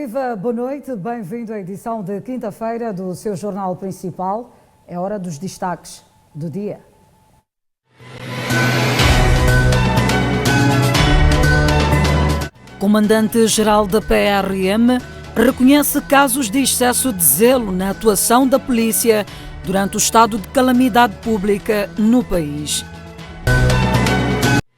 Viva, boa noite, bem-vindo à edição de quinta-feira do seu jornal principal. É hora dos destaques do dia. Comandante-geral da PRM reconhece casos de excesso de zelo na atuação da polícia durante o estado de calamidade pública no país.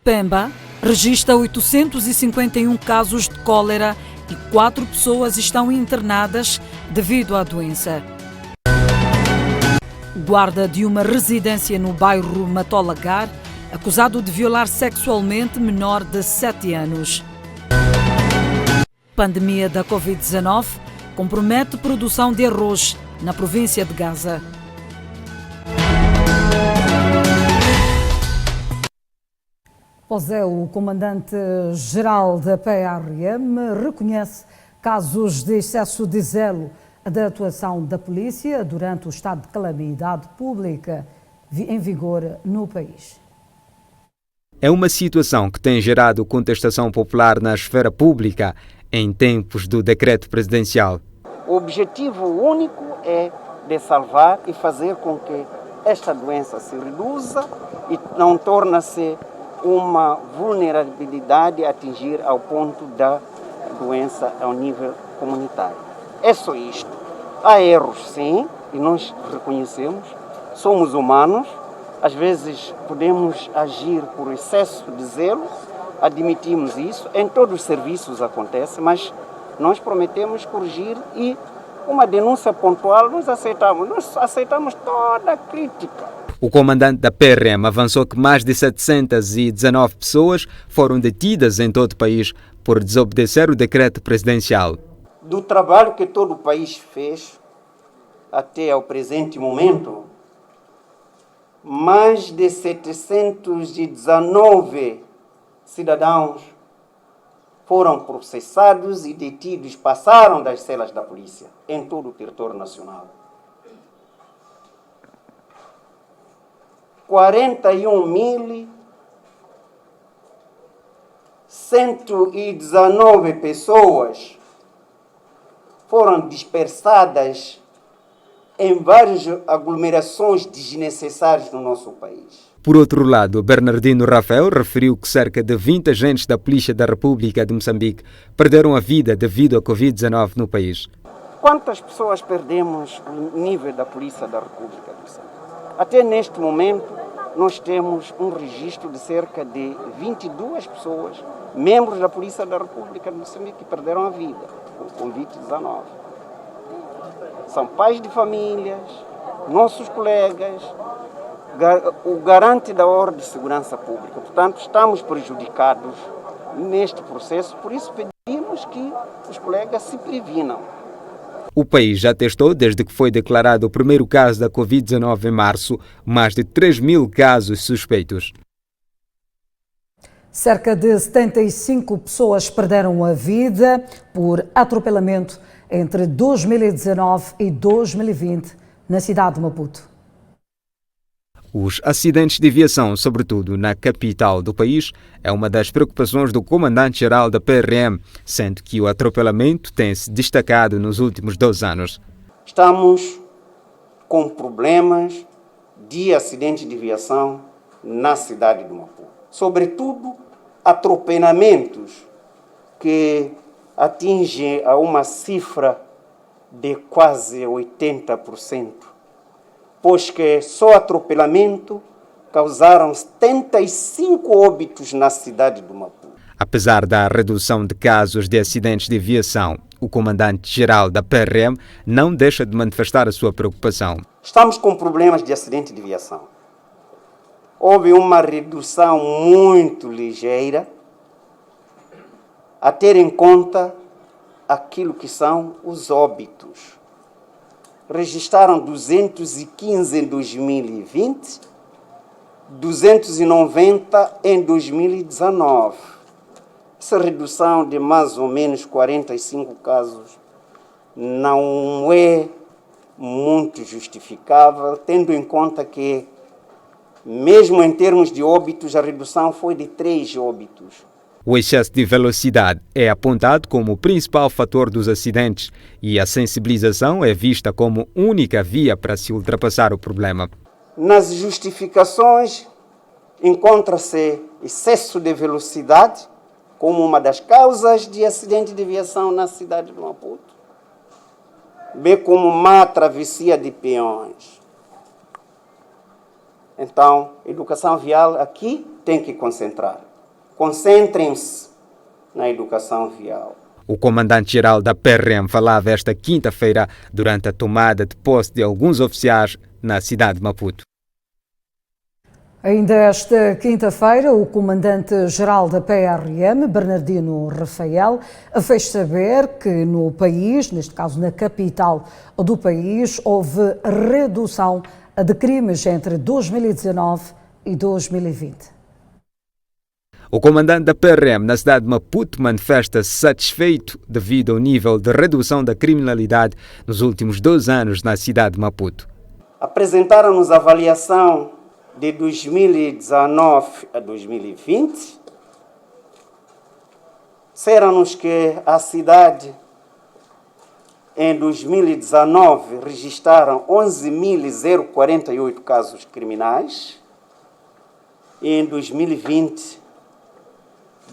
Pemba registra 851 casos de cólera e 4 pessoas estão internadas devido à doença. Guarda de uma residência no bairro Matolagar, acusado de violar sexualmente menor de 7 anos. Pandemia da Covid-19 compromete produção de arroz na província de Gaza. Pois é, o comandante-geral da PRM reconhece casos de excesso de zelo da atuação da polícia durante o estado de calamidade pública em vigor no país. É uma situação que tem gerado contestação popular na esfera pública em tempos do decreto presidencial. O objetivo único é de salvar e fazer com que esta doença se reduza e não torne-se uma vulnerabilidade a atingir ao ponto da doença ao nível comunitário. É só isto. Há erros, sim, e nós reconhecemos. Somos humanos, às vezes podemos agir por excesso de zelo, admitimos isso, em todos os serviços acontece, mas nós prometemos corrigir e uma denúncia pontual nós aceitamos toda a crítica. O comandante da PRM avançou que mais de 719 pessoas foram detidas em todo o país por desobedecer o decreto presidencial. Do trabalho que todo o país fez até ao presente momento, mais de 719 cidadãos foram processados e detidos, passaram das celas da polícia em todo o território nacional. 41.119 pessoas foram dispersadas em várias aglomerações desnecessárias no nosso país. Por outro lado, Bernardino Rafael referiu que cerca de 20 agentes da Polícia da República de Moçambique perderam a vida devido à Covid-19 no país. Quantas pessoas perdemos no nível da Polícia da República de Moçambique? Até neste momento, nós temos um registro de cerca de 22 pessoas, membros da Polícia da República de Moçambique, que perderam a vida com Covid-19. São pais de famílias, nossos colegas, o garante da ordem de segurança pública. Portanto, estamos prejudicados neste processo, por isso pedimos que os colegas se previnam. O país já testou, desde que foi declarado o primeiro caso da Covid-19 em março, mais de 3.000 casos suspeitos. Cerca de 75 pessoas perderam a vida por atropelamento entre 2019 e 2020 na cidade de Maputo. Os acidentes de aviação, sobretudo na capital do país, é uma das preocupações do comandante-geral da PRM, sendo que o atropelamento tem se destacado nos últimos 2 anos. Estamos com problemas de acidentes de aviação na cidade de Maputo. Sobretudo, atropelamentos que atingem a uma cifra de quase 80%. Pois que só atropelamento causaram 75 óbitos na cidade do Maputo. Apesar da redução de casos de acidentes de aviação, o comandante-geral da PRM não deixa de manifestar a sua preocupação. Estamos com problemas de acidente de aviação. Houve uma redução muito ligeira, a ter em conta aquilo que são os óbitos. Registraram 215 em 2020, 290 em 2019. Essa redução de mais ou menos 45 casos não é muito justificável, tendo em conta que, mesmo em termos de óbitos, a redução foi de 3 óbitos. O excesso de velocidade é apontado como o principal fator dos acidentes e a sensibilização é vista como única via para se ultrapassar o problema. Nas justificações encontra-se excesso de velocidade como uma das causas de acidente de viação na cidade de Maputo, bem como má travessia de peões. Então, educação vial aqui tem que concentrar. Concentrem-se na educação vial. O comandante-geral da PRM falava esta quinta-feira durante a tomada de posse de alguns oficiais na cidade de Maputo. Ainda esta quinta-feira, o comandante-geral da PRM, Bernardino Rafael, fez saber que no país, neste caso na capital do país, houve redução de crimes entre 2019 e 2020. O comandante da PRM na cidade de Maputo manifesta-se satisfeito devido ao nível de redução da criminalidade nos últimos 2 anos na cidade de Maputo. Apresentaram-nos a avaliação de 2019 a 2020. Disseram-nos que a cidade, em 2019, registraram 11.048 casos criminais e em 2020,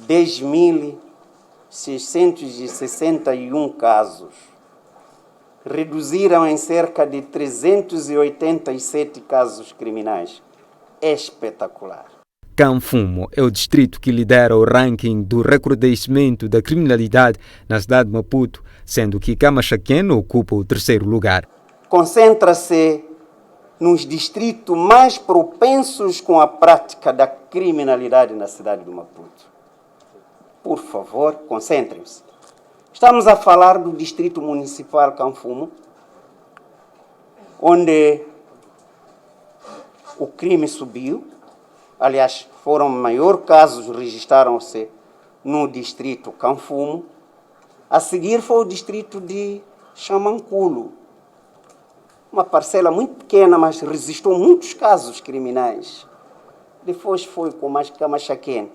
10.661 casos. Reduziram em cerca de 387 casos criminais. É espetacular. Canfumo é o distrito que lidera o ranking do recrudescimento da criminalidade na cidade de Maputo, sendo que Camachaquén ocupa o 3º lugar. Concentra-se nos distritos mais propensos com a prática da criminalidade na cidade de Maputo. Por favor, concentrem-se. Estamos a falar do distrito municipal Canfumo, onde o crime subiu. Aliás, foram maiores casos registraram-se no distrito Canfumo. A seguir foi o distrito de Xamanculo, uma parcela muito pequena, mas resistiu muitos casos criminais. Depois foi com mais Camachaquén.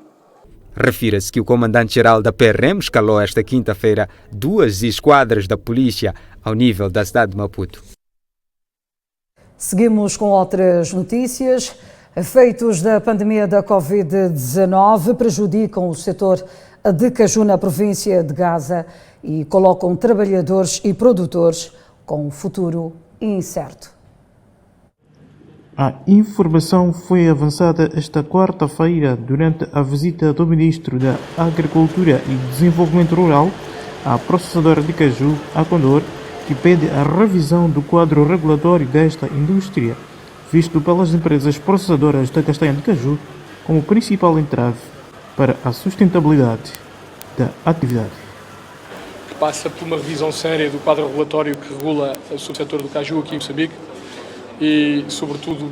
Refira-se que o comandante-geral da PRM escalou esta quinta-feira 2 esquadras da polícia ao nível da cidade de Maputo. Seguimos com outras notícias. Efeitos da pandemia da Covid-19 prejudicam o setor de caju na província de Gaza e colocam trabalhadores e produtores com um futuro incerto. A informação foi avançada esta quarta-feira durante a visita do Ministro da Agricultura e Desenvolvimento Rural à processadora de caju, a Condor, que pede a revisão do quadro regulatório desta indústria, visto pelas empresas processadoras da castanha de caju como principal entrave para a sustentabilidade da atividade. Passa por uma revisão séria do quadro regulatório que regula o subsetor do caju aqui em Moçambique e, sobretudo,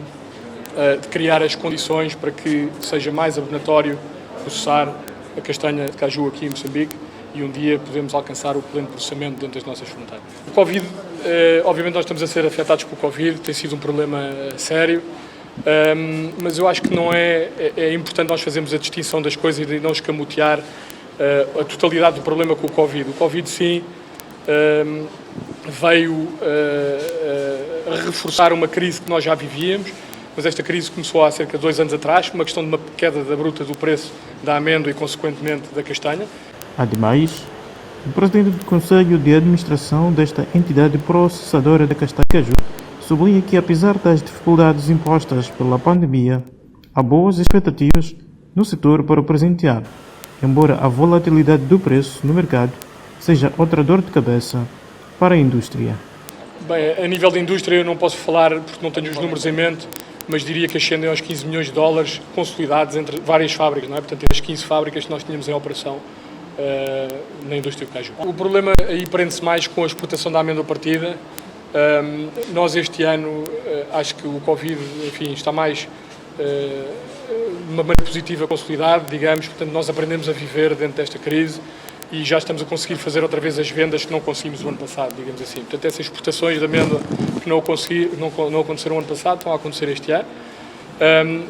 de criar as condições para que seja mais abonatório processar a castanha de caju aqui em Moçambique e um dia podemos alcançar o pleno processamento dentro das nossas fronteiras. O Covid, obviamente nós estamos a ser afetados pelo Covid, tem sido um problema sério, mas eu acho que não é importante nós fazermos a distinção das coisas e não escamotear a totalidade do problema com o Covid. O Covid, sim, veio reforçar uma crise que nós já vivíamos, mas esta crise começou há cerca de 2 anos atrás, uma questão de uma queda da bruta do preço da amêndoa e, consequentemente, da castanha. Ademais, o presidente do Conselho de Administração desta entidade processadora da castanha de caju sublinha que, apesar das dificuldades impostas pela pandemia, há boas expectativas no setor para o presente ano, embora a volatilidade do preço no mercado seja outra dor de cabeça para a indústria. Bem, a nível da indústria eu não posso falar porque não tenho os números em mente, mas diria que ascendem aos 15 milhões de dólares consolidados entre várias fábricas, não é? Portanto, as 15 fábricas que nós tínhamos em operação na indústria do caju. O problema aí prende-se mais com a exportação da amêndoa partida. Nós este ano, acho que o Covid, enfim, está mais de uma maneira positiva consolidado, digamos, portanto nós aprendemos a viver dentro desta crise e já estamos a conseguir fazer outra vez as vendas que não conseguimos o ano passado, digamos assim. Portanto, essas exportações de amêndoa que não aconteceram o ano passado estão a acontecer este ano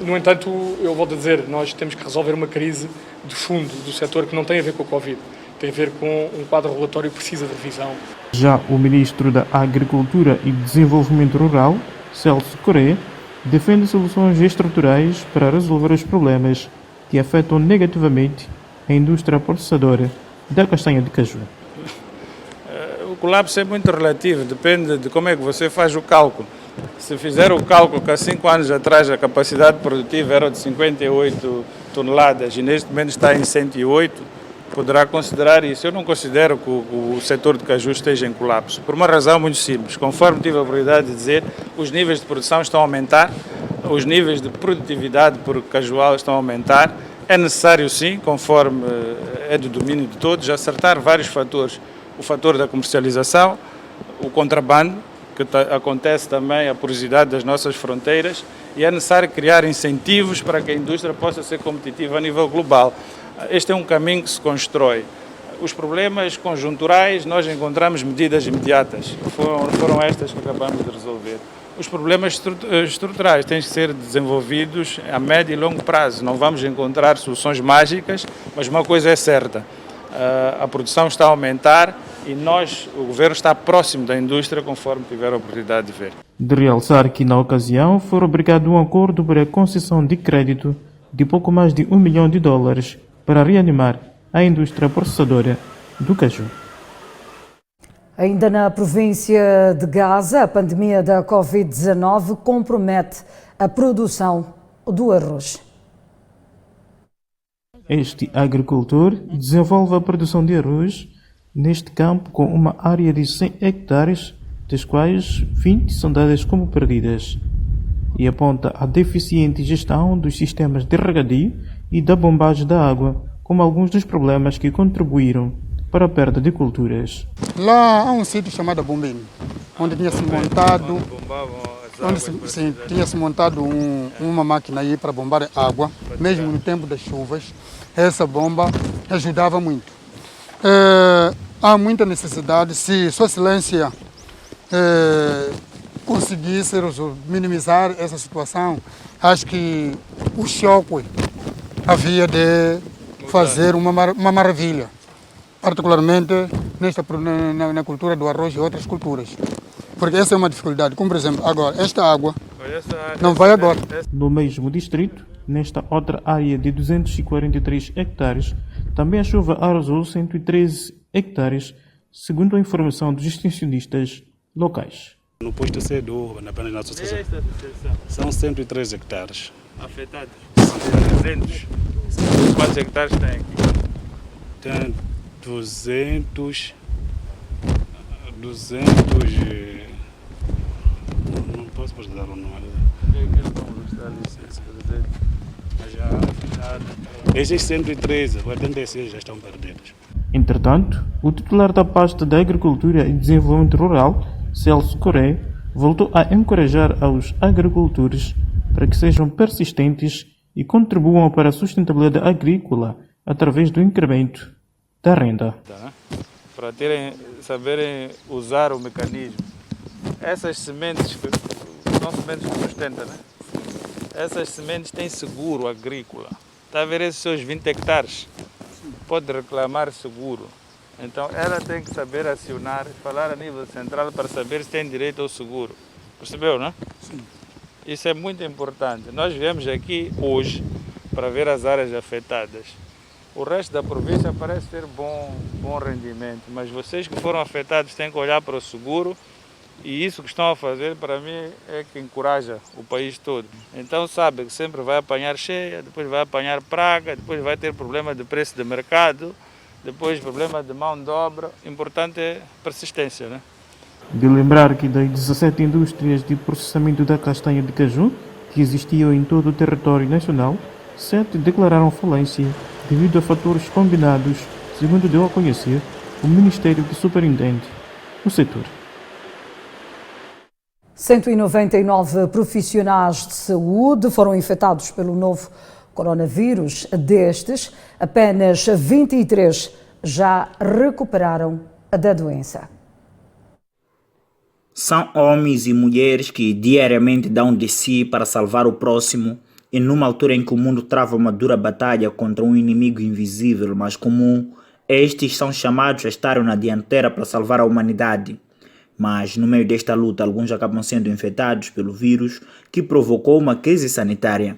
No entanto, eu volto a dizer, nós temos que resolver uma crise de fundo do setor que não tem a ver com a Covid, tem a ver com um quadro regulatório que precisa de revisão. Já o ministro da Agricultura e Desenvolvimento Rural, Celso Correia, defende soluções estruturais para resolver os problemas que afetam negativamente a indústria processadora da castanha de caju. O colapso é muito relativo, depende de como é que você faz o cálculo. Se fizer o cálculo que há 5 anos atrás a capacidade produtiva era de 58 toneladas e neste momento está em 108, poderá considerar isso. Eu não considero que o setor de caju esteja em colapso, por uma razão muito simples. Conforme tive a oportunidade de dizer, os níveis de produção estão a aumentar, os níveis de produtividade por cajual estão a aumentar. É necessário sim, conforme é do domínio de todos, acertar vários fatores. O fator da comercialização, o contrabando, que acontece também a porosidade das nossas fronteiras, e é necessário criar incentivos para que a indústria possa ser competitiva a nível global. Este é um caminho que se constrói. Os problemas conjunturais, nós encontramos medidas imediatas, foram estas que acabamos de resolver. Os problemas estruturais têm que ser desenvolvidos a médio e longo prazo. Não vamos encontrar soluções mágicas, mas uma coisa é certa, a produção está a aumentar e o Governo está próximo da indústria, conforme tiver a oportunidade de ver. De realçar que, na ocasião, foi rubricado um acordo para a concessão de crédito de pouco mais de $1 milhão para reanimar a indústria processadora do caju. Ainda na província de Gaza, a pandemia da Covid-19 compromete a produção do arroz. Este agricultor desenvolve a produção de arroz neste campo com uma área de 100 hectares, das quais 20 são dadas como perdidas, e aponta a deficiente gestão dos sistemas de regadio e da bombagem da água como alguns dos problemas que contribuíram para a perda de culturas. Lá há um sítio chamado Bombim, onde tinha-se montado, tinha-se montado uma máquina aí para bombar água, mesmo no tempo das chuvas. Essa bomba ajudava muito. Há muita necessidade, se Sua Excelência conseguisse minimizar essa situação, acho que o choque havia de fazer uma maravilha, particularmente na cultura do arroz e outras culturas. Porque essa é uma dificuldade, como por exemplo, agora, esta água não vai agora. No mesmo distrito, nesta outra área de 243 hectares, também a chuva arrasou 113 hectares, segundo a informação dos extensionistas locais. No posto C apenas na associação, são 103 hectares. Afetados? 300. Quantos hectares tem aqui? Tem 200. Não posso dar o número. Esses 113, 86 já estão perdidos. Entretanto, o titular da pasta da Agricultura e Desenvolvimento Rural, Celso Correia, voltou a encorajar aos agricultores para que sejam persistentes e contribuam para a sustentabilidade agrícola através do incremento da renda. Para saberem usar o mecanismo. Essas sementes, são sementes que sustentam, né? Essas sementes têm seguro agrícola. Está a ver esses seus 20 hectares? Pode reclamar seguro. Então ela tem que saber acionar, falar a nível central para saber se tem direito ao seguro. Percebeu, não? Sim. Isso é muito importante. Nós viemos aqui hoje para ver as áreas afetadas. O resto da província parece ter bom rendimento, mas vocês que foram afetados têm que olhar para o seguro e isso que estão a fazer, para mim, é que encoraja o país todo. Então sabe que sempre vai apanhar cheia, depois vai apanhar praga, depois vai ter problema de preço de mercado, depois problema de mão de obra. Importante é persistência, né? De lembrar que das 17 indústrias de processamento da castanha de caju que existiam em todo o território nacional, 7 declararam falência devido a fatores combinados, segundo deu a conhecer o Ministério que superintende o setor. 199 profissionais de saúde foram infectados pelo novo coronavírus. Destes, apenas 23 já recuperaram da doença. São homens e mulheres que diariamente dão de si para salvar o próximo e numa altura em que o mundo trava uma dura batalha contra um inimigo invisível mas comum, estes são chamados a estar na dianteira para salvar a humanidade. Mas no meio desta luta alguns acabam sendo infectados pelo vírus que provocou uma crise sanitária.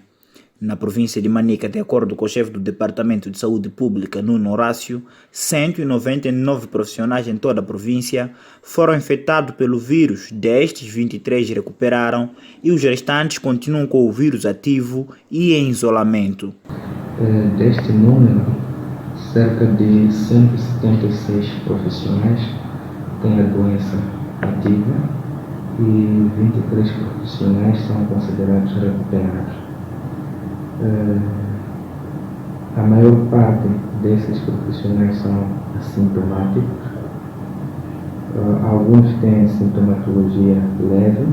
Na província de Manica, de acordo com o chefe do Departamento de Saúde Pública, Nuno Horácio, 199 profissionais em toda a província foram infectados pelo vírus. Destes, 23 recuperaram e os restantes continuam com o vírus ativo e em isolamento. Deste número, cerca de 176 profissionais têm a doença ativa e 23 profissionais são considerados recuperados. A maior parte desses profissionais são assintomáticos, alguns têm sintomatologia leve.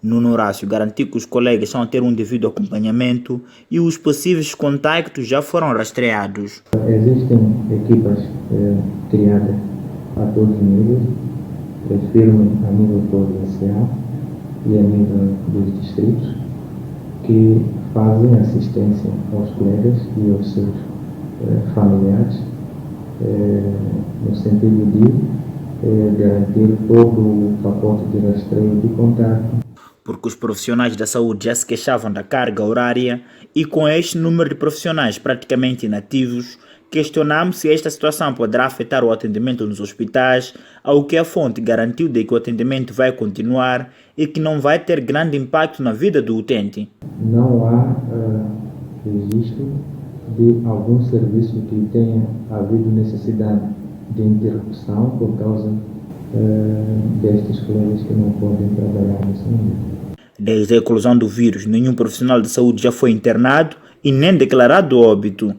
Nuno Horácio garantiu que os colegas estão a ter um devido acompanhamento e os possíveis contactos já foram rastreados. Existem equipas criadas a todos os níveis, refiro-me a nível provincial e a nível dos distritos, que fazem assistência aos colegas e aos seus familiares, no sentido de garantir todo o pacote de rastreio de contato. Porque os profissionais da saúde já se queixavam da carga horária e com este número de profissionais praticamente inativos, questionamos se esta situação poderá afetar o atendimento nos hospitais, ao que a fonte garantiu de que o atendimento vai continuar e que não vai ter grande impacto na vida do utente. Não há registro de algum serviço que tenha havido necessidade de interrupção por causa destes colegas que não podem trabalhar nesse momento. Desde a eclosão do vírus, nenhum profissional de saúde já foi internado e nem declarado óbito.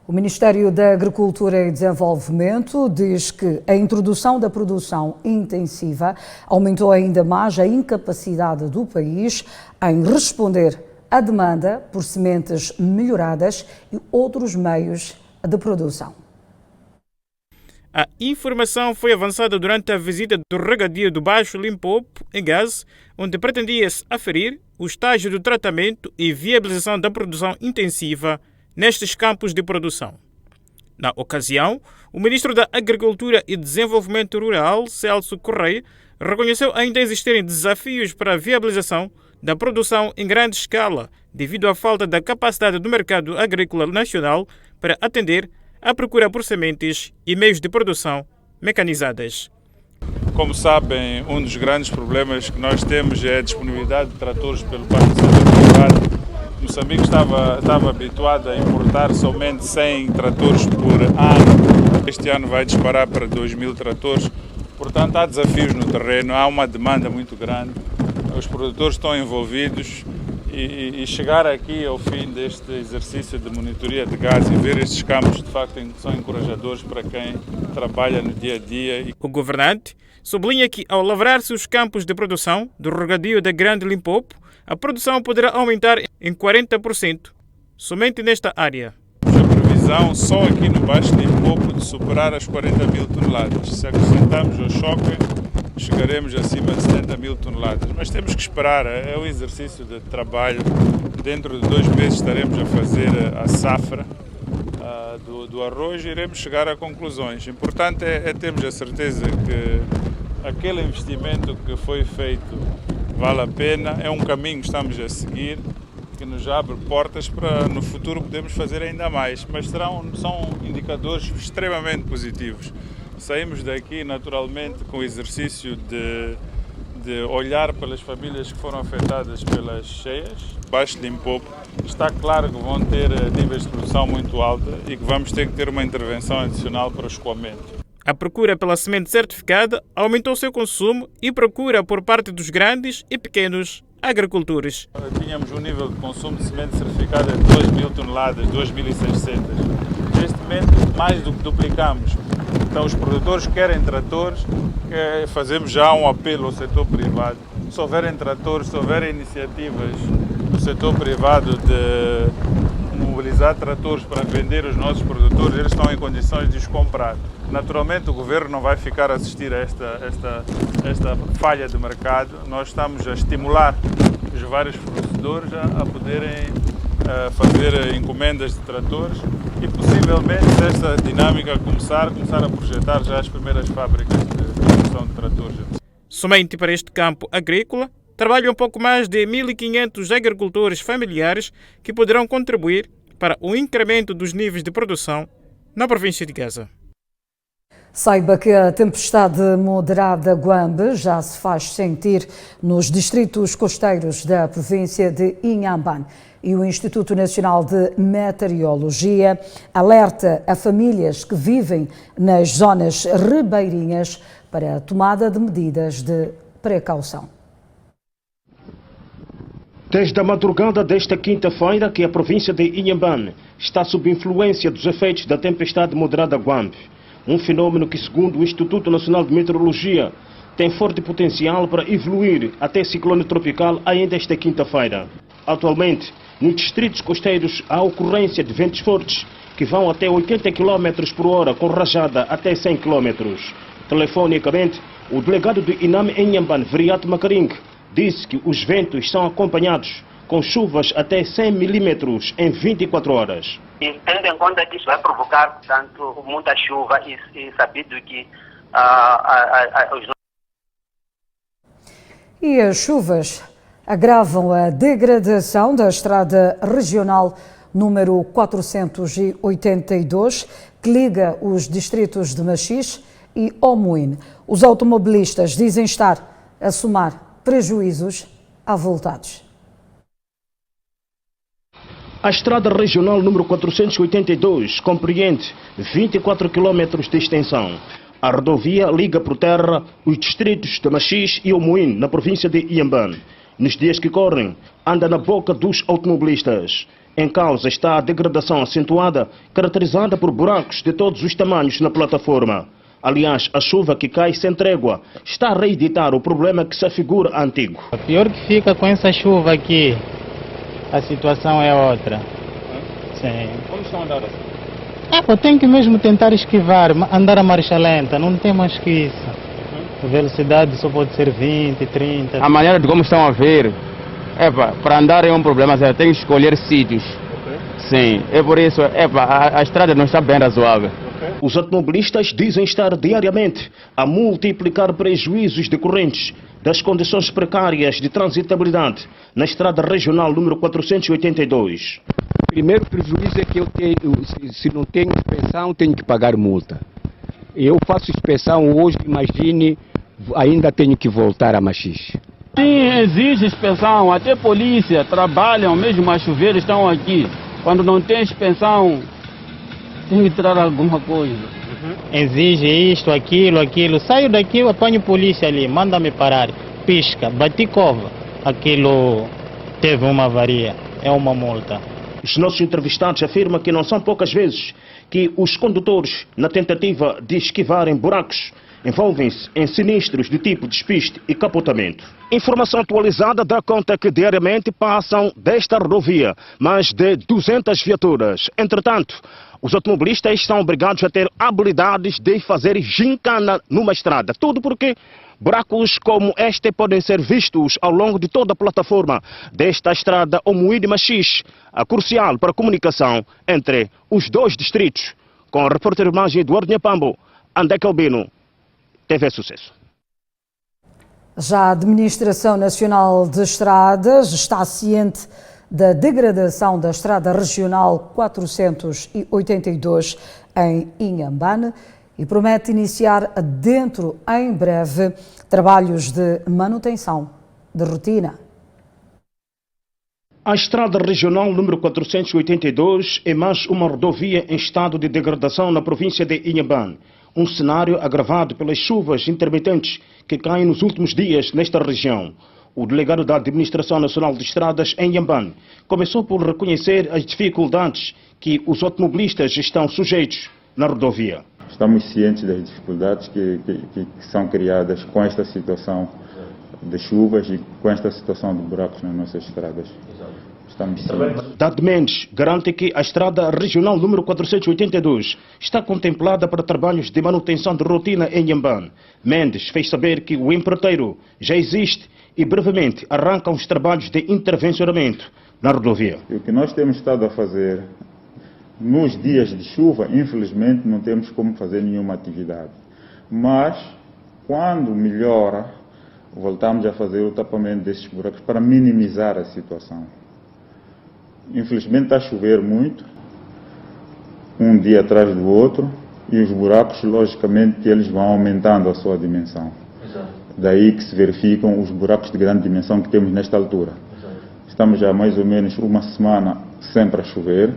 O Ministério da Agricultura e Desenvolvimento diz que a introdução da produção intensiva aumentou ainda mais a incapacidade do país em responder à demanda por sementes melhoradas e outros meios de produção. A informação foi avançada durante a visita do regadio do Baixo Limpopo, em Gaza, onde pretendia-se aferir o estágio do tratamento e viabilização da produção intensiva nestes campos de produção. Na ocasião, o ministro da Agricultura e Desenvolvimento Rural, Celso Correia, reconheceu ainda existirem desafios para a viabilização da produção em grande escala, devido à falta da capacidade do mercado agrícola nacional para atender à procura por sementes e meios de produção mecanizadas. Como sabem, um dos grandes problemas que nós temos é a disponibilidade de tratores pelo parte do setor privado. Moçambique estava habituado a importar somente 100 tratores por ano. Este ano vai disparar para 2.000 tratores. Portanto, há desafios no terreno, há uma demanda muito grande. Os produtores estão envolvidos e chegar aqui ao fim deste exercício de monitoria de gás e ver estes campos, de facto, são encorajadores para quem trabalha no dia a dia. O governante sublinha que, ao lavrar-se os campos de produção do regadio da Grande Limpopo, a produção poderá aumentar em 40%, somente nesta área. A previsão só aqui no Baixo Limpopo de superar as 40.000 toneladas. Se acrescentarmos ao choque, chegaremos acima de 70.000 toneladas. Mas temos que esperar, é um exercício de trabalho. Dentro de 2 meses estaremos a fazer a safra do arroz e iremos chegar a conclusões. Importante é termos a certeza que aquele investimento que foi feito vale a pena, é um caminho que estamos a seguir, que nos abre portas para no futuro podermos fazer ainda mais, mas são indicadores extremamente positivos. Saímos daqui naturalmente com o exercício de olhar pelas famílias que foram afetadas pelas cheias. Baixo Limpopo está claro que vão ter níveis de produção muito alta e que vamos ter que ter uma intervenção adicional para o escoamento. A procura pela semente certificada aumentou seu consumo e procura por parte dos grandes e pequenos agricultores. Tínhamos um nível de consumo de semente certificada de 2.000 toneladas, 2.600. Neste momento, mais do que duplicamos. Então, os produtores querem tratores, fazemos já um apelo ao setor privado. Se houverem tratores, se houverem iniciativas do setor privado mobilizar tratores para vender aos nossos produtores, eles estão em condições de os comprar. Naturalmente o governo não vai ficar a assistir a esta falha de mercado. Nós estamos a estimular os vários fornecedores a poderem fazer encomendas de tratores e possivelmente esta dinâmica começar a projetar já as primeiras fábricas de produção de tratores. Somente para este campo agrícola, trabalham um pouco mais de 1.500 agricultores familiares que poderão contribuir para o incremento dos níveis de produção na província de Gaza. Saiba que a tempestade moderada Guambe já se faz sentir nos distritos costeiros da província de Inhambane e o Instituto Nacional de Meteorologia alerta a famílias que vivem nas zonas ribeirinhas para a tomada de medidas de precaução. Desde a madrugada desta quinta-feira que a província de Inhambane está sob influência dos efeitos da tempestade moderada Guambe, um fenômeno que, segundo o Instituto Nacional de Meteorologia, tem forte potencial para evoluir até ciclone tropical ainda esta quinta-feira. Atualmente, nos distritos costeiros há ocorrência de ventos fortes que vão até 80 km por hora com rajada até 100 km. Telefonicamente, o delegado do INAME em Inhambane, Vriat Macaring, disse que os ventos são acompanhados com chuvas até 100 milímetros em 24 horas. E tendo em conta que isso vai provocar, portanto, muita chuva e sabido que E as chuvas agravam a degradação da estrada regional número 482, que liga os distritos de Machis e Omuíne. Os automobilistas dizem estar a somar prejuízos avultados. A estrada regional número 482 compreende 24 km de extensão. A rodovia liga por terra os distritos de Machis e Omuíne, na província de Inhambane. Nos dias que correm, anda na boca dos automobilistas. Em causa está a degradação acentuada, caracterizada por buracos de todos os tamanhos na plataforma. Aliás, a chuva que cai sem trégua está a reeditar o problema que se afigura antigo. O pior que fica com essa chuva aqui, a situação é outra. Sim. Como estão a andar assim? Tem que mesmo tentar esquivar, andar a marcha lenta, não tem mais que isso. A velocidade só pode ser 20, 30. A maneira de como estão a ver, para andar é um problema, você tem que escolher sítios. Sim, é por isso, a estrada não está bem razoável. Os automobilistas dizem estar diariamente a multiplicar prejuízos decorrentes das condições precárias de transitabilidade na estrada regional número 482. O primeiro prejuízo é que eu tenho, se não tenho inspeção, tenho que pagar multa. Eu faço inspeção hoje, imagine, ainda tenho que voltar a Machis. Sim, exige inspeção, até polícia trabalham, mesmo a chover estão aqui. Quando não tem inspeção, tem que tirar alguma coisa. Exige isto, aquilo. Saio daqui, eu apanho polícia ali, manda-me parar. Pisca, bati cova. Aquilo teve uma avaria, é uma multa. Os nossos entrevistados afirmam que não são poucas vezes que os condutores, na tentativa de esquivarem buracos, envolvem-se em sinistros de tipo despiste e capotamento. Informação atualizada dá conta que diariamente passam desta rodovia mais de 200 viaturas. Entretanto, os automobilistas são obrigados a ter habilidades de fazer gincana numa estrada. Tudo porque buracos como este podem ser vistos ao longo de toda a plataforma desta estrada Omuíne-Machis, a crucial para a comunicação entre os dois distritos. Com a repórter de imagem Eduardo Nhapambo, André Calbino, TV Sucesso. Já a Administração Nacional de Estradas está ciente da degradação da estrada regional 482 em Inhambane e promete iniciar em breve trabalhos de manutenção de rotina. A estrada regional número 482 é mais uma rodovia em estado de degradação na província de Inhambane. Um cenário agravado pelas chuvas intermitentes que caem nos últimos dias nesta região. O delegado da Administração Nacional de Estradas em Inhambane começou por reconhecer as dificuldades que os automobilistas estão sujeitos na rodovia. Estamos cientes das dificuldades que são criadas com esta situação de chuvas e com esta situação de buracos nas nossas estradas. estamos cientes. Dado Mendes garante que a estrada regional número 482 está contemplada para trabalhos de manutenção de rotina em Inhambane. Mendes fez saber que o empreiteiro já existe e brevemente arrancam os trabalhos de intervencionamento na rodovia. E o que nós temos estado a fazer nos dias de chuva, infelizmente não temos como fazer nenhuma atividade. Mas quando melhora, voltamos a fazer o tapamento desses buracos para minimizar a situação. Infelizmente está a chover muito, um dia atrás do outro, e os buracos, logicamente, eles vão aumentando a sua dimensão. Exato. Daí que se verificam os buracos de grande dimensão que temos nesta altura. Exato. Estamos já mais ou menos uma semana sempre a chover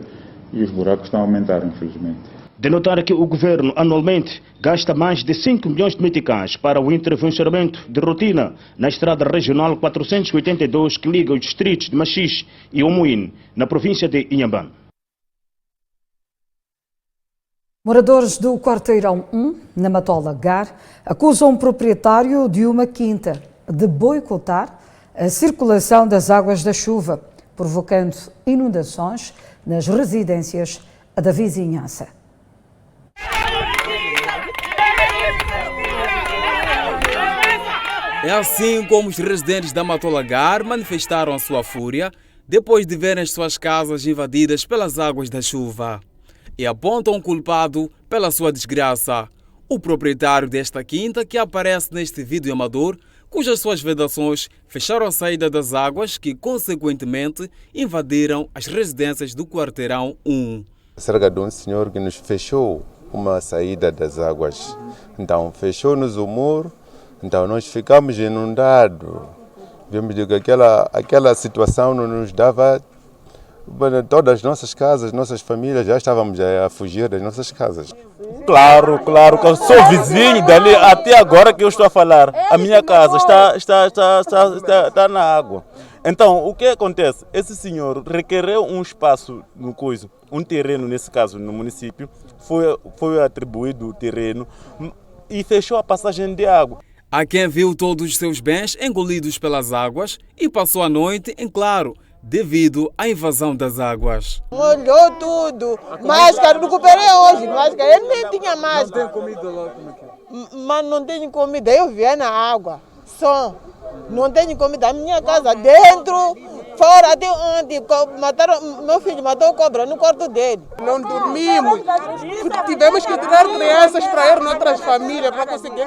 e os buracos estão a aumentar, infelizmente. De notar que o governo anualmente gasta mais de 5 milhões de meticais para o intervencionamento de rotina na estrada regional 482 que liga os distritos de Machixe e Omoine, na província de Inhambane. Moradores do Quarteirão 1, na Matola Gar, acusam o proprietário de uma quinta de boicotar a circulação das águas da chuva, provocando inundações nas residências da vizinhança. É assim como os residentes da Matola Gar manifestaram a sua fúria depois de verem as suas casas invadidas pelas águas da chuva e apontam o culpado pela sua desgraça, o proprietário desta quinta que aparece neste vídeo amador, cujas suas vedações fecharam a saída das águas que, consequentemente, invadiram as residências do Quarteirão 1. Cerca de um senhor que nos fechou uma saída das águas. Então, fechou-nos o muro, então nós ficamos inundados. Vimos que aquela situação não nos dava... Todas as nossas casas, nossas famílias, já estávamos a fugir das nossas casas. Claro, que eu sou vizinho dali, até agora que eu estou a falar. A minha casa está na água. Então, o que acontece? Esse senhor requereu um espaço no coisa, um terreno, nesse caso, no município, foi atribuído o terreno e fechou a passagem de água. Há quem viu todos os seus bens engolidos pelas águas e passou a noite em claro, devido à invasão das águas. Molhou tudo. Máscara, recuperei hoje. Máscara, ele nem tinha máscara. Não tem comida lá? Como é que é? Mas não tem comida. Eu vi na água. Só. Não tem comida. A minha casa dentro, fora, até onde meu filho matou cobra no quarto dele. Não dormimos. Tivemos que tirar crianças para ir em outras famílias para conseguir.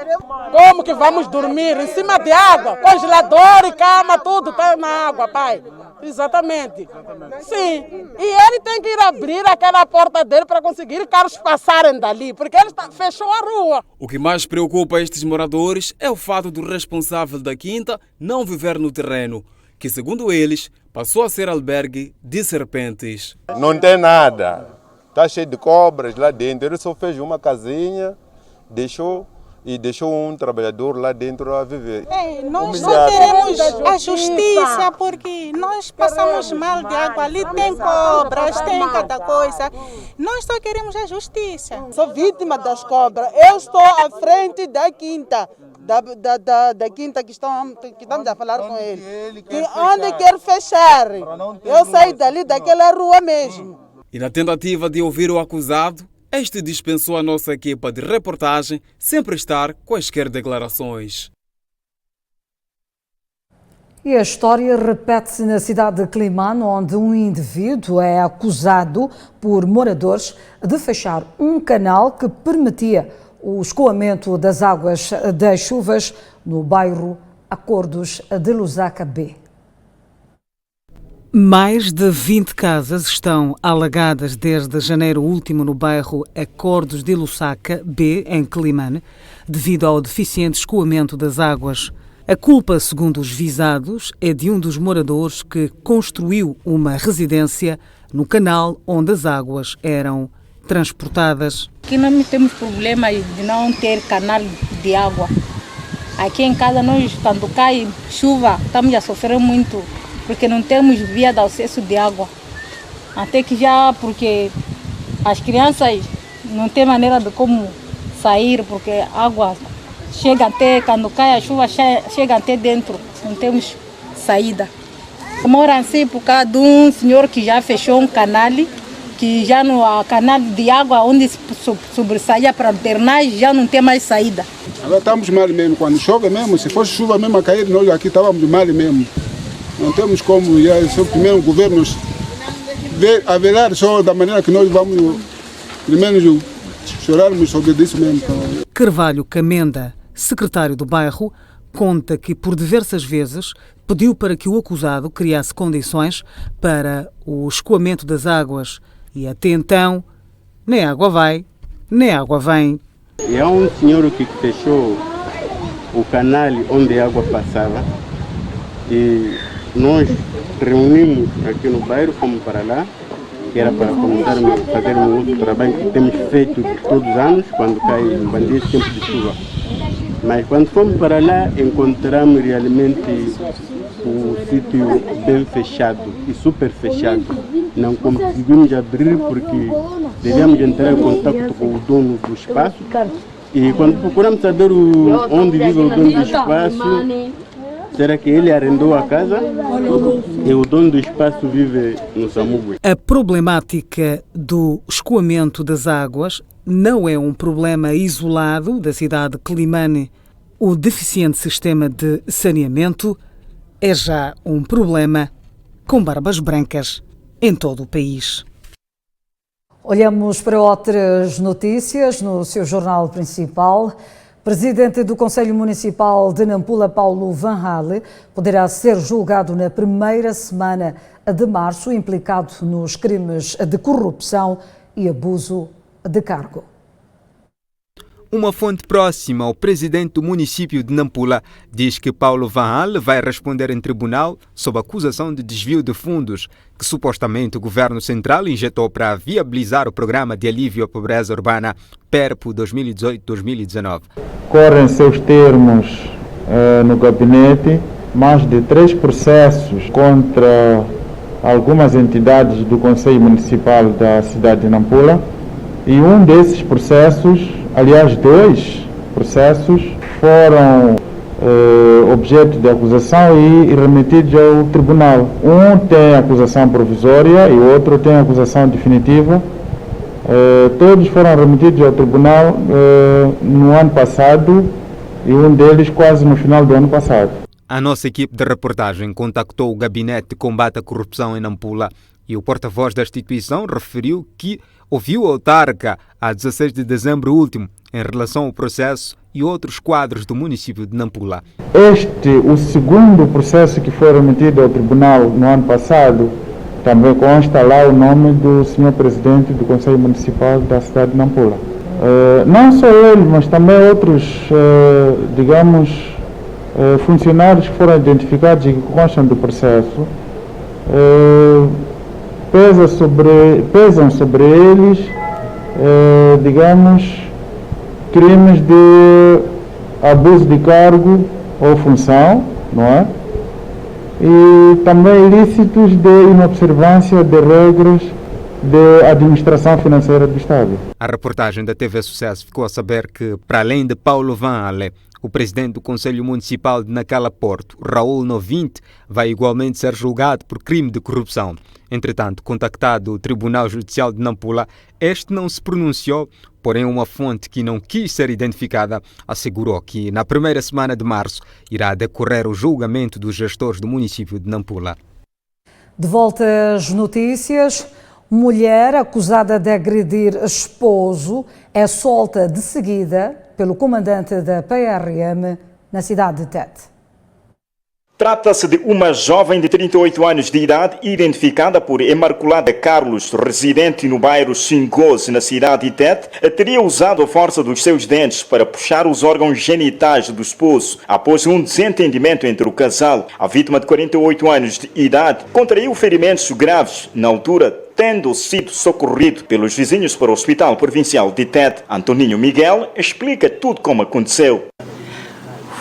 Como que vamos dormir? Em cima de água. Congelador e cama, tudo está na água, pai. Exatamente. Sim. E ele tem que ir abrir aquela porta dele para conseguir carros passarem dali, porque ele fechou a rua. O que mais preocupa estes moradores é o fato do responsável da quinta não viver no terreno, que, segundo eles, passou a ser albergue de serpentes. Não tem nada. Está cheio de cobras lá dentro. Ele só fez uma casinha, deixou um trabalhador lá dentro a viver. Nós só queremos a justiça, porque nós passamos mal de água. Ali tem cobras, tem cada coisa. Nós só queremos a justiça. Sou vítima das cobras. Eu estou à frente da quinta. Da quinta que estamos a falar com ele. Onde quer fechar. Eu saí dali daquela rua mesmo. E na tentativa de ouvir o acusado, este dispensou a nossa equipa de reportagem sem prestar quaisquer declarações. E a história repete-se na cidade de Climane, onde um indivíduo é acusado por moradores de fechar um canal que permitia o escoamento das águas das chuvas no bairro Acordos de Lusaka B. Mais de 20 casas estão alagadas desde janeiro último no bairro Acordos de Lusaka B, em Climane, devido ao deficiente escoamento das águas. A culpa, segundo os visados, é de um dos moradores que construiu uma residência no canal onde as águas eram transportadas. Aqui não temos problema de não ter canal de água. Aqui em casa, nós, quando cai chuva, estamos a sofrer muito, porque não temos via de acesso de água. Até que já, porque as crianças não têm maneira de como sair, porque a água chega até, quando cai a chuva, chega até dentro. Não temos saída. Moram assim por causa de um senhor que já fechou um canal, que já no canal de água onde sobressaia para Alternagem já não tem mais saída. Agora estamos mal mesmo, quando chove mesmo, se fosse chuva mesmo a cair, nós aqui estávamos mal mesmo. Não temos como, já o primeiro governo haverá só da maneira que nós vamos, primeiro, chorarmos sobre isso mesmo. Carvalho Camenda, secretário do bairro, conta que por diversas vezes pediu para que o acusado criasse condições para o escoamento das águas e até então nem água vai, nem água vem. E há um senhor que fechou o canal onde a água passava e nós reunimos aqui no bairro, fomos para lá, que era para fazer um outro trabalho que temos feito todos os anos, quando cai um bandeira de tempo de chuva. Mas quando fomos para lá, encontramos realmente o sítio bem fechado e super fechado. Não conseguimos abrir porque devemos entrar em contato com o dono do espaço. E quando procuramos saber onde vive o dono do espaço, será que ele arrendou a casa? E o dono do espaço vive no Samugue. A problemática do escoamento das águas não é um problema isolado da cidade de Quelimane. O deficiente sistema de saneamento é já um problema com barbas brancas em todo o país. Olhamos para outras notícias no seu jornal principal. Presidente do Conselho Municipal de Nampula, Paulo Van Hale, poderá ser julgado na primeira semana de março, implicado nos crimes de corrupção e abuso de cargo. Uma fonte próxima ao presidente do município de Nampula diz que Paulo Van Hale vai responder em tribunal sob acusação de desvio de fundos que supostamente o governo central injetou para viabilizar o programa de alívio à pobreza urbana PERPO 2018-2019. Correm seus termos no gabinete mais de 3 processos contra algumas entidades do Conselho Municipal da cidade de Nampula e um desses processos, aliás 2 processos, foram objeto de acusação e remetidos ao tribunal. Um tem acusação provisória e o outro tem acusação definitiva. Todos foram remetidos ao tribunal no ano passado e um deles quase no final do ano passado. A nossa equipe de reportagem contactou o Gabinete de Combate à Corrupção em Nampula e o porta-voz da instituição referiu que ouviu a autarca a 16 de dezembro último em relação ao processo e outros quadros do município de Nampula. O segundo processo que foi remetido ao tribunal no ano passado, também consta lá o nome do senhor presidente do Conselho Municipal da cidade de Nampula. Não só ele, mas também outros, funcionários que foram identificados e que constam do processo, pesam sobre eles, crimes de abuso de cargo ou função, não é? E também ilícitos de inobservância de regras de administração financeira do Estado. A reportagem da TV Sucesso ficou a saber que, para além de Paulo Van Hale, o presidente do Conselho Municipal de Nacala Porto, Raul Novinte, vai igualmente ser julgado por crime de corrupção. Entretanto, contactado o Tribunal Judicial de Nampula, este não se pronunciou, porém uma fonte que não quis ser identificada assegurou que na primeira semana de março irá decorrer o julgamento dos gestores do município de Nampula. De volta às notícias, mulher acusada de agredir esposo é solta de seguida pelo comandante da PRM na cidade de Tete. Trata-se de uma jovem de 38 anos de idade, identificada por Imaculada Carlos, residente no bairro Xingoze, na cidade de Tete, teria usado a força dos seus dentes para puxar os órgãos genitais do esposo. Após um desentendimento entre o casal, a vítima de 48 anos de idade contraiu ferimentos graves na altura, tendo sido socorrido pelos vizinhos para o Hospital Provincial de Tete. Antoninho Miguel explica tudo como aconteceu.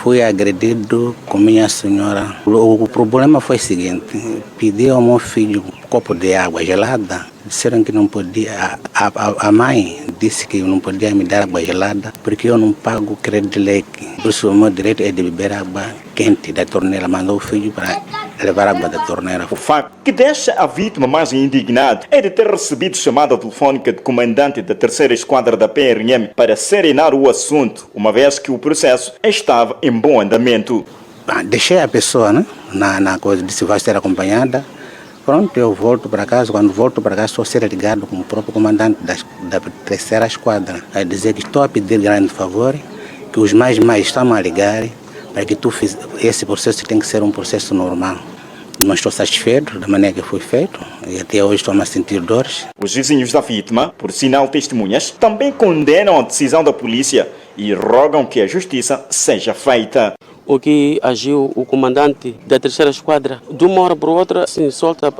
Fui agredido com minha senhora. O problema foi o seguinte: pedi ao meu filho um copo de água gelada. Disseram que não podia. A mãe disse que não podia me dar água gelada porque eu não pago crédito de leite. Por isso o meu direito é de beber água quente da torneira. Mandou o filho para levar água da torneira. O facto que deixa a vítima mais indignada é de ter recebido chamada telefônica do comandante da 3ª Esquadra da PRM para serenar o assunto, uma vez que o processo estava em bom andamento. Deixei a pessoa, né, na coisa, disse vai ser acompanhada. Pronto, eu volto para casa. Quando volto para casa, estou a ser ligado com o próprio comandante da 3ª Esquadra a dizer que estou a pedir grande favor, que os mais estão a ligar para que esse processo tem que ser um processo normal. Não estou satisfeito da maneira que foi feito e até hoje estou a sentir dores. Os vizinhos da vítima, por sinal testemunhas, também condenam a decisão da polícia e rogam que a justiça seja feita. O que agiu o comandante da 3ª Esquadra, de uma hora para outra, assim, solta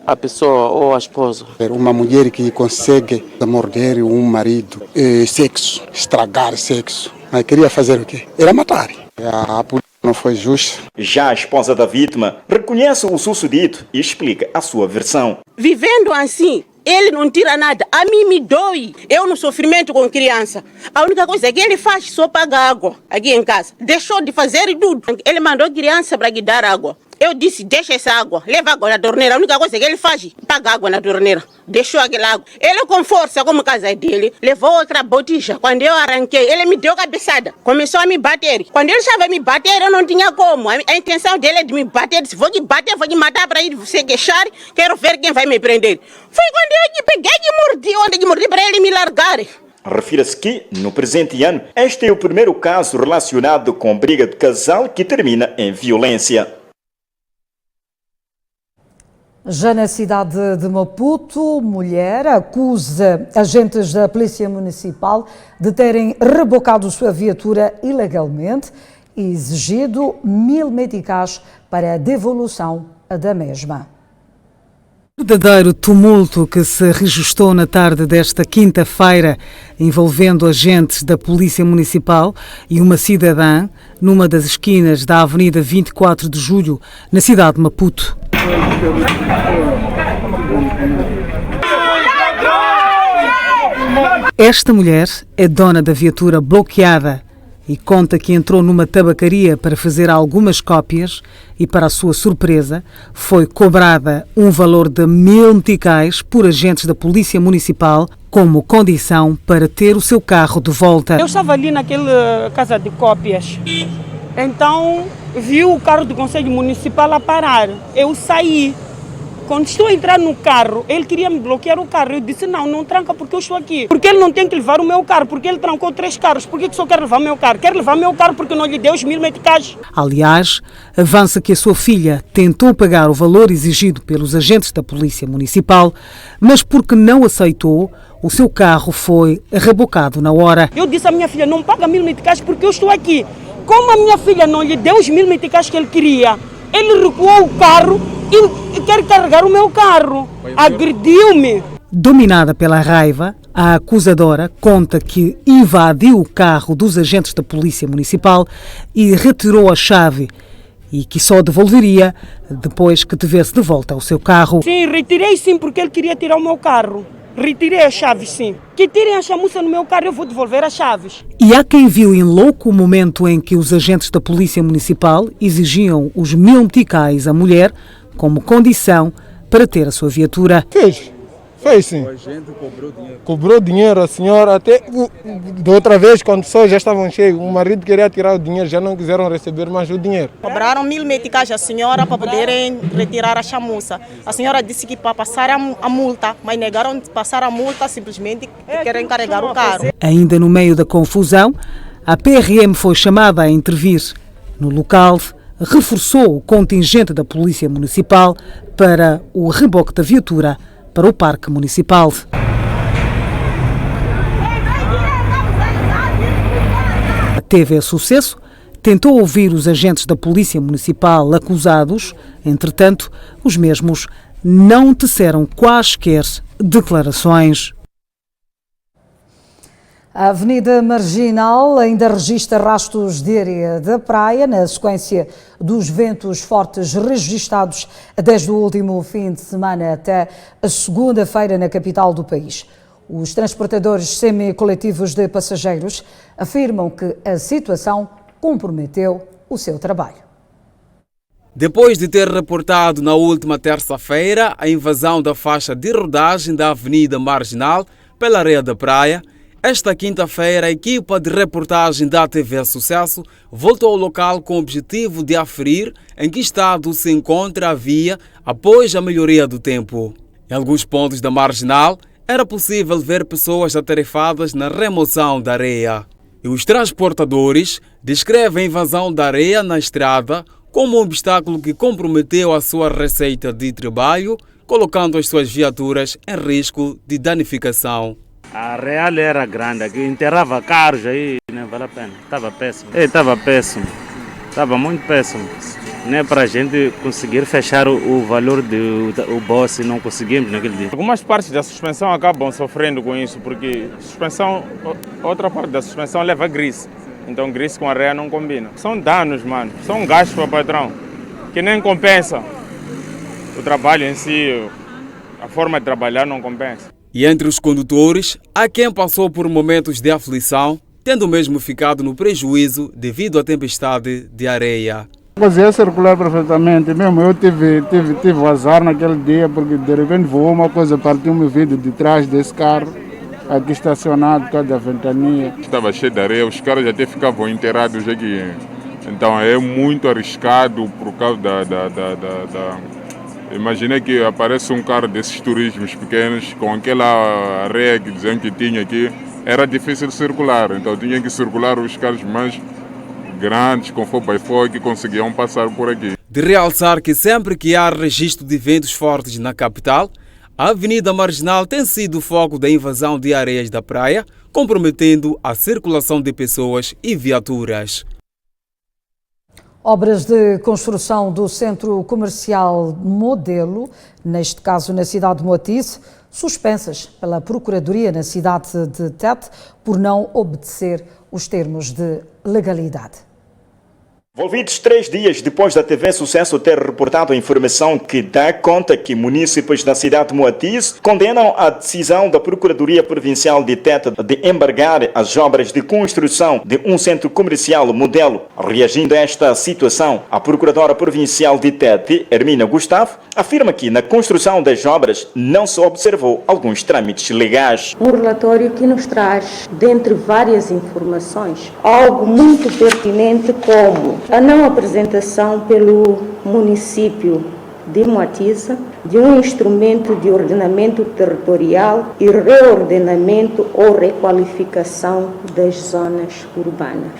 a pessoa ou a esposa. Uma mulher que consegue morder um marido, sexo, estragar sexo, mas queria fazer o quê? Era matar. A polícia não foi justa. Já a esposa da vítima reconhece o sucedido e explica a sua versão. Vivendo assim, ele não tira nada. A mim me dói. Eu no sofrimento com criança. A única coisa que ele faz só paga água aqui em casa. Deixou de fazer tudo. Ele mandou criança para lhe dar água. Eu disse, deixa essa água, leva água na torneira. A única coisa que ele faz, paga água na torneira. Deixou aquela água. Ele com força, como a casa dele, levou outra botija. Quando eu arranquei, ele me deu cabeçada. Começou a me bater. Quando ele estava a me bater, eu não tinha como. A intenção dele é de me bater. Se vou te bater, vou te matar para ir se queixar. Quero ver quem vai me prender. Foi quando eu te peguei e mordi, onde eu mordi para ele me largar. Refira-se que, no presente ano, este é o primeiro caso relacionado com briga de casal que termina em violência. Já na cidade de Maputo, mulher acusa agentes da Polícia Municipal de terem rebocado sua viatura ilegalmente e exigido 1000 meticais para a devolução da mesma. Verdadeiro tumulto que se registrou na tarde desta quinta-feira, envolvendo agentes da Polícia Municipal e uma cidadã numa das esquinas da Avenida 24 de Julho, na cidade de Maputo. Esta mulher é dona da viatura bloqueada e conta que entrou numa tabacaria para fazer algumas cópias e, para a sua surpresa, foi cobrada um valor de 1000 meticais por agentes da Polícia Municipal como condição para ter o seu carro de volta. Eu estava ali naquela casa de cópias, então vi o carro do Conselho Municipal a parar. Eu saí. Quando estou a entrar no carro, ele queria me bloquear o carro. Eu disse, não tranca porque eu estou aqui. Porque ele não tem que levar o meu carro, porque ele trancou 3 carros. Por que só quer levar o meu carro? Quer levar o meu carro porque não lhe deu os 1000 meticais. Aliás, avança que a sua filha tentou pagar o valor exigido pelos agentes da Polícia Municipal, mas porque não aceitou, o seu carro foi rebocado na hora. Eu disse à minha filha, não paga 1000 meticais porque eu estou aqui. Como a minha filha não lhe deu os 1000 meticais que ele queria, ele recuou o carro e quer carregar o meu carro. Agrediu-me. Dominada pela raiva, a acusadora conta que invadiu o carro dos agentes da Polícia Municipal e retirou a chave e que só devolveria depois que tivesse de volta ao seu carro. Sim, retirei sim porque ele queria tirar o meu carro. Retirei as chaves, sim. Que tirem a chamuça no meu carro, eu vou devolver as chaves. E há quem viu em louco o momento em que os agentes da Polícia Municipal exigiam os 1000 meticais à mulher como condição para ter a sua viatura. Fez sim. O agente cobrou dinheiro, a senhora até da outra vez, quando as pessoas já estavam cheias, o marido queria tirar o dinheiro, já não quiseram receber mais o dinheiro. Cobraram 1000 meticais a senhora para poderem retirar a chamuça. A senhora disse que para passar a multa, mas negaram de passar a multa, simplesmente querem carregar o carro. Ainda no meio da confusão, a PRM foi chamada a intervir. No local, reforçou o contingente da Polícia Municipal para o reboque da viatura para o Parque Municipal. A TV Sucesso tentou ouvir os agentes da Polícia Municipal acusados, entretanto, os mesmos não teceram quaisquer declarações. A Avenida Marginal ainda registra rastros de areia da praia na sequência dos ventos fortes registados desde o último fim de semana até a segunda-feira na capital do país. Os transportadores semi-coletivos de passageiros afirmam que a situação comprometeu o seu trabalho. Depois de ter reportado na última terça-feira a invasão da faixa de rodagem da Avenida Marginal pela areia da praia, esta quinta-feira a equipa de reportagem da TV Sucesso voltou ao local com o objetivo de aferir em que estado se encontra a via após a melhoria do tempo. Em alguns pontos da Marginal era possível ver pessoas atarefadas na remoção da areia. E os transportadores descrevem a invasão da areia na estrada como um obstáculo que comprometeu a sua receita de trabalho, colocando as suas viaturas em risco de danificação. A real era grande, que enterrava carros aí, não vale a pena. Estava péssimo. Estava péssimo. Estava muito péssimo. Nem para a gente conseguir fechar o valor do boss, não conseguimos naquele dia. Algumas partes da suspensão acabam sofrendo com isso, porque outra parte da suspensão leva grease. Então grease com areia não combina. São danos, mano. São gastos para o patrão, que nem compensa. O trabalho em si, a forma de trabalhar não compensa. E entre os condutores, há quem passou por momentos de aflição, tendo mesmo ficado no prejuízo devido à tempestade de areia. Conseguia circular perfeitamente, mesmo eu tive azar naquele dia, porque de repente voou uma coisa, partiu meu vidro de trás desse carro, aqui estacionado por causa da ventania. Estava cheio de areia, os caras até ficavam enterrados aqui. Então é muito arriscado por causa Imaginei que aparece um carro desses turismos pequenos, com aquela areia que diziam que tinha aqui, era difícil circular, então tinha que circular os carros mais grandes, com 4x4, que conseguiam passar por aqui. De realçar que sempre que há registro de ventos fortes na capital, a Avenida Marginal tem sido o foco da invasão de areias da praia, comprometendo a circulação de pessoas e viaturas. Obras de construção do centro comercial Modelo, neste caso na cidade de Moatize, suspensas pela Procuradoria na cidade de Tete por não obedecer os termos de legalidade. Envolvidos 3 dias depois da TV Sucesso ter reportado a informação que dá conta que munícipes da cidade de Moatize condenam a decisão da Procuradoria Provincial de Tete de embargar as obras de construção de um centro comercial Modelo. Reagindo a esta situação, a Procuradora Provincial de Tete, Hermínia Gustavo, afirma que na construção das obras não se observou alguns trâmites legais. Um relatório que nos traz, dentre várias informações, algo muito pertinente como a não apresentação pelo município de Moatize de um instrumento de ordenamento territorial e reordenamento ou requalificação das zonas urbanas.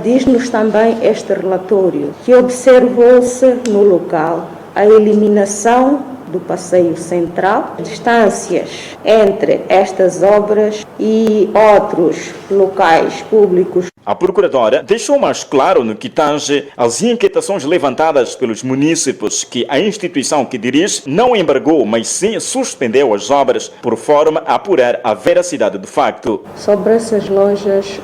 Diz-nos também este relatório que observou-se no local a eliminação do passeio central, distâncias entre estas obras e outros locais públicos. A Procuradora deixou mais claro no que tange às inquietações levantadas pelos munícipes que a instituição que dirige não embargou, mas sim suspendeu as obras por forma a apurar a veracidade do facto. Sobre essas lojas,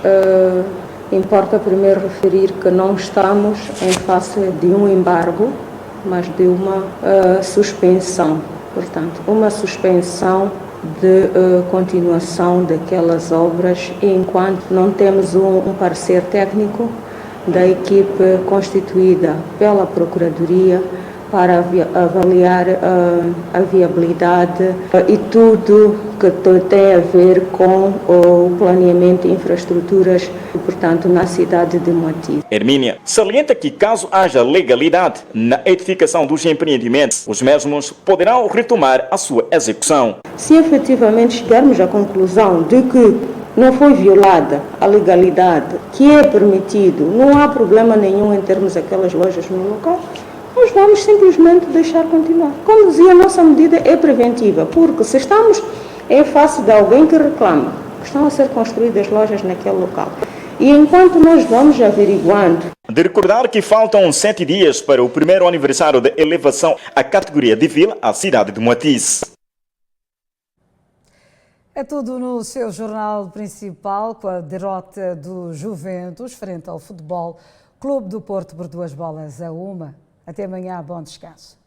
importa primeiro referir que não estamos em face de um embargo, mas de uma suspensão. Portanto, uma suspensão de continuação daquelas obras enquanto não temos um parecer técnico da equipe constituída pela Procuradoria para avaliar a viabilidade e tudo que tem a ver com o planeamento de infraestruturas, portanto, na cidade de Moatize. Hermínia salienta que caso haja legalidade na edificação dos empreendimentos, os mesmos poderão retomar a sua execução. Se efetivamente chegarmos à conclusão de que não foi violada a legalidade que é permitido, não há problema nenhum em termos aquelas lojas no local, nós vamos simplesmente deixar continuar. Como dizia, a nossa medida é preventiva, porque se estamos em face de alguém que reclama que estão a ser construídas lojas naquele local, e enquanto nós vamos averiguando... De recordar que faltam 7 dias para o primeiro aniversário da elevação à categoria de vila à cidade de Moatize. É tudo no seu jornal principal, com a derrota do Juventus frente ao Futebol Clube do Porto por 2-1. Até amanhã, bom descanso.